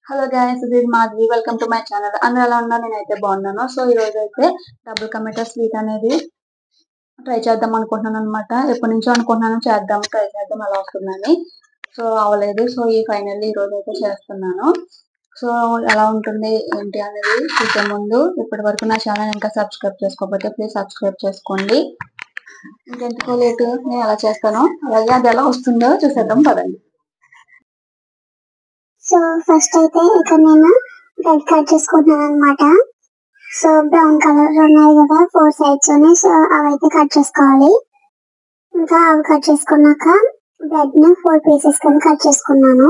Hello guys, this is Madhavi. Welcome to my channel. అందరూ ఎలా ఉన్నారు? నేనైతే బాగున్నాను. సో ఈ రోజు అయితే డబుల్ టమాటా స్వీట్ అనేది ట్రై చేద్దాం అనుకుంటున్నాను అనమాట. ఎప్పటి నుంచో అనుకుంటున్నాను ట్రై చేద్దాం ఎలా వస్తుందని. సో అవ్వలేదు. సో ఫైనల్లీ ఈ రోజు అయితే చేస్తున్నాను. సో ఎలా ఉంటుంది ఏంటి అనేది చూసే ముందు ఇప్పటి వరకు నా ఛానల్ ఇంకా సబ్స్క్రైబ్ చేసుకోకపోతే ప్లీజ్ సబ్స్క్రైబ్ చేసుకోండి. ఇంకెందుకో లేటు నేను ఎలా చేస్తానో అలాగే అది ఎలా వస్తుందో చూసేద్దాం పదండి. సో ఫస్ట్ అయితే ఇక్కడ నేను బ్రెడ్ కట్ చేసుకుంటున్నాను అనమాట. సో బ్రౌన్ కలర్ ఉన్నాయి కదా 4 sides అని, సో అవైతే కట్ చేసుకోవాలి. ఇంకా అవి కట్ చేసుకున్నాక బ్రెడ్ ని 4 pieces కింద కట్ చేసుకున్నాను.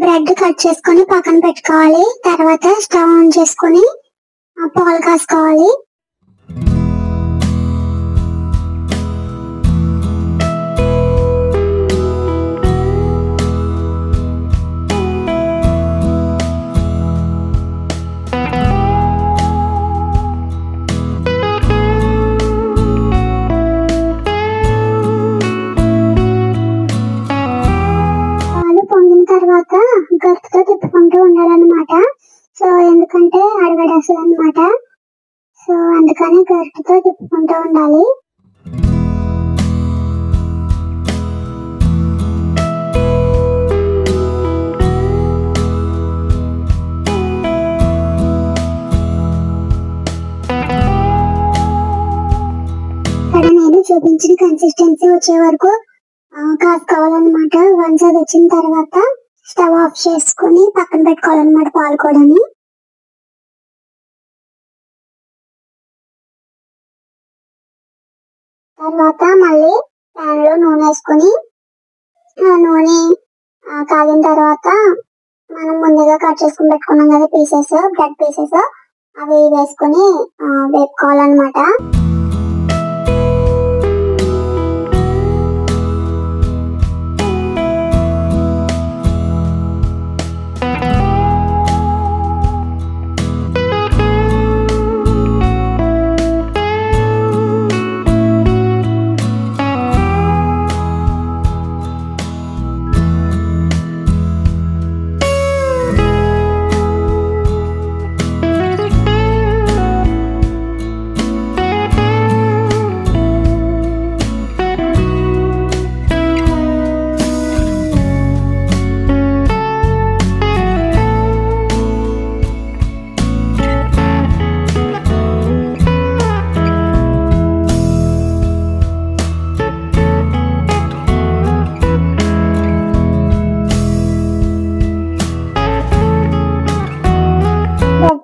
బ్రెడ్ కట్ చేసుకొని పక్కన పెట్టుకోవాలి. తర్వాత స్టవ్ ఆన్ చేసుకొని పాలు కాసుకోవాలి. తర్వాత గరిటెతో తిప్పుకుంటూ ఉండాలన్నమాట. సో ఎందుకంటే అడగడేస్తుంది అనమాట. సో అందుకని గరిటెతో తిప్పుకుంటూ ఉండాలి. ఇక్కడ నేను చూపించిన కన్సిస్టెన్సీ వచ్చే వరకు కాసుకోవాలన్నమాట. వన్స్ అది వచ్చిన తర్వాత స్టవ్ ఆఫ్ చేసుకుని పక్కన పెట్టుకోవాలన్నమాట పాలు కూడా. తర్వాత మళ్ళీ ప్యాన్ లో నూనె వేసుకుని నూనె కాగిన తర్వాత మనం ముందుగా కట్ చేసుకుని పెట్టుకున్నాం కదా పీసెస్, బ్రెడ్ పీసెస్, అవి వేసుకుని వేపుకోవాలన్నమాట.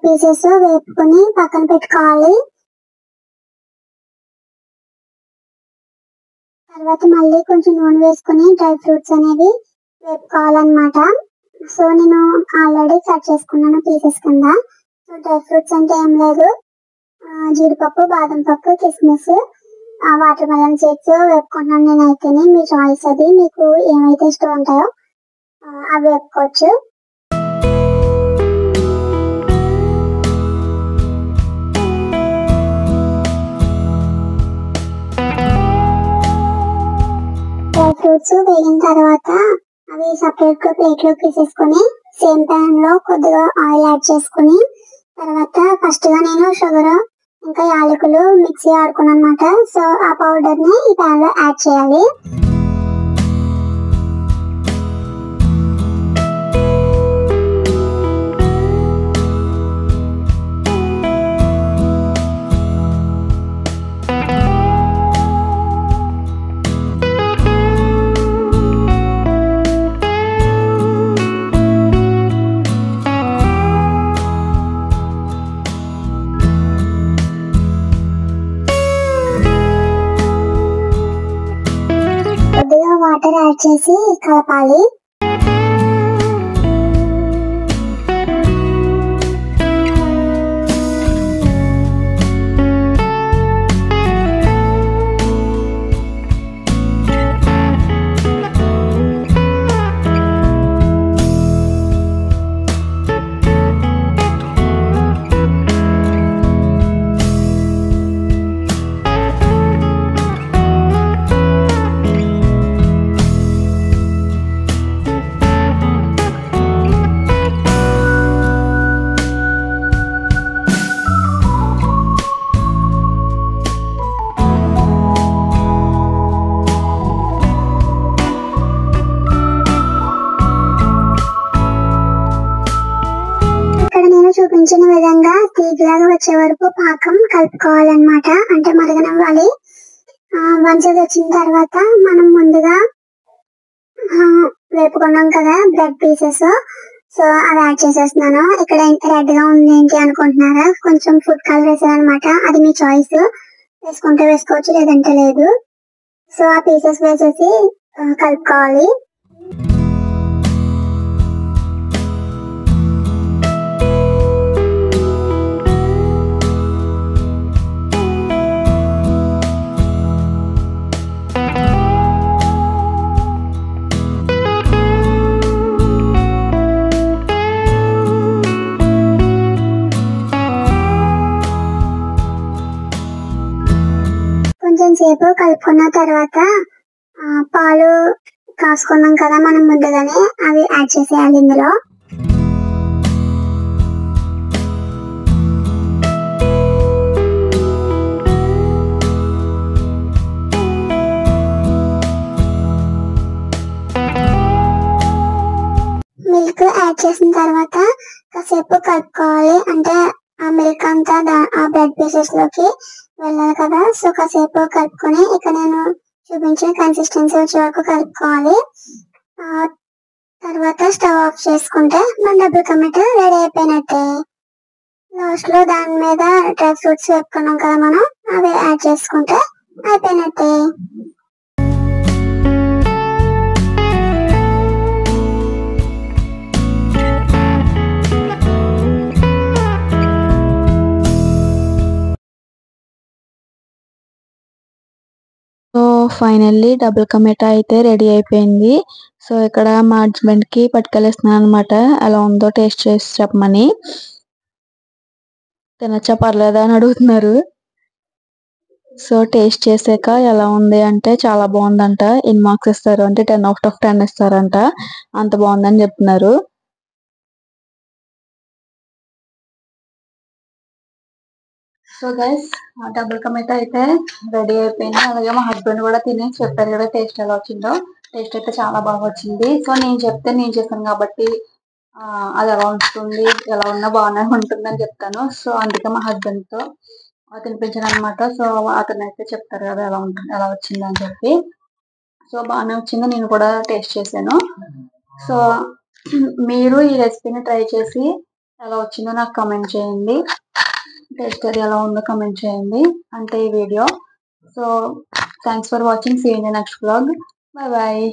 పీసెస్ వేపుకొని పక్కన పెట్టుకోవాలి. తర్వాత మళ్ళీ కొంచెం నూనె వేసుకుని డ్రై ఫ్రూట్స్ అనేవి వేపుకోవాలన్నమాట. సో నేను ఆల్రెడీ కట్ చేసుకున్నాను పీసెస్ కింద. సో డ్రై ఫ్రూట్స్ అంటే ఏం లేదు, జీడిపప్పు, బాదం పప్పు, కిస్మిస్, వాటర్ మెలన్ సీడ్స్ వేపుకుంటున్నాను నేనైతేనే. మీ చాయిస్ అది, మీకు ఏమైతే ఇష్టం ఉంటాయో అవి వేపుకోవచ్చు. డ్రై ఫ్రూట్స్ వేగిన తర్వాత అవి సపరేట్ గా ప్లేట్ లో తీసేసుకుని సేమ్ ప్యాన్ లో కొద్దిగా ఆయిల్ యాడ్ చేసుకుని, తర్వాత ఫస్ట్ గా నేను షుగర్ ఇంకా యాలకులు మిక్సీ ఆడుకున్నాను అనమాట. సో ఆ పౌడర్ ని ఈ ప్యాన్ లో యాడ్ చేయాలి. చేసి కలపాలి. ఇక్కడ నేను చూపించిన విధంగా తీగలాగా వచ్చే వరకు పాకం కలుపుకోవాలన్నమాట. అంటే మరగనివ్వాలి. వన్స్ అది వచ్చిన తర్వాత మనం ముందుగా వేపుకున్నాం కదా బ్రెడ్ పీసెస్, సో అవి యాడ్ చేసేస్తున్నాను. ఇక్కడ రెడ్ గా ఉంది ఏంటి అనుకుంటున్నారా, కొంచెం ఫుడ్ కలర్ వేసాను అనమాట. అది మీ చాయిస్, వేసుకుంటే వేసుకోవచ్చు లేదంటే లేదు. సో ఆ పీసెస్ వేసేసి కలుపుకోవాలి. కొంచెం సేపు కలుపుకున్న తర్వాత పాలు కాసుకున్నాం కదా మనం ముందుగానే, అవి యాడ్ చేసేయాలి ఇందులో. మిల్క్ యాడ్ చేసిన తర్వాత కాసేపు కలుపుకోవాలి. అంటే ఆ మిల్క్ అంతా ఆ బ్రెడ్ పీసెస్ లోకి వెళ్ళాలి కదా. సో కాసేపు కలుపుకొని ఇక నేను చూపించిన కన్సిస్టెన్సీ వచ్చే వరకు కలుపుకోవాలి. తర్వాత స్టవ్ ఆఫ్ చేసుకుంటే మన డబుల్ కా మీఠా రెడీ అయిపోయినట్టే. లాస్ట్ లో దాని మీద డ్రై ఫ్రూట్స్ వేపుకున్నాం కదా మనం, అవి యాడ్ చేసుకుంటే అయిపోయినట్టే. So finally double ka meetha అయితే రెడీ అయిపోయింది. సో ఇక్కడ మా హస్బెండ్ కి పట్టుకెళ్ళిస్తున్నాను అనమాట, ఎలా ఉందో టేస్ట్ చేసి చెప్పమని. తినచ్చా పర్లేదా అని అడుగుతున్నారు. సో టేస్ట్ చేసాక ఎలా ఉంది అంటే చాలా బాగుందంట. ఎన్ని మార్క్స్ ఇస్తారు అంటే 10/10 ఇస్తారంట, అంత బాగుందని చెప్తున్నారు. So guys, double ka meetha అయితే రెడీ అయిపోయింది. అలాగే మా హస్బెండ్ కూడా తిని చెప్పారు కదా టేస్ట్ ఎలా వచ్చిందో. టేస్ట్ అయితే చాలా బాగా వచ్చింది. సో నేను చేశాను కాబట్టి అది ఎలా ఉంటుంది, ఎలా ఉన్నా బాగానే ఉంటుందని చెప్తాను. సో అందుకే మా హస్బెండ్ తో తినిపించాను అనమాట. సో అతను అయితే చెప్తారు కదా ఎలా ఉంటుంది, ఎలా వచ్చింది అని చెప్పి. సో బాగానే వచ్చింది, నేను కూడా టేస్ట్ చేశాను. సో మీరు ఈ రెసిపీని ట్రై చేసి ఎలా వచ్చిందో నాకు కమెంట్ చేయండి. టేస్ట్ అది ఎలా ఉందో కమెంట్ చేయండి. అంటే ఈ video. So thanks for watching. See you in the next vlog. Bye bye.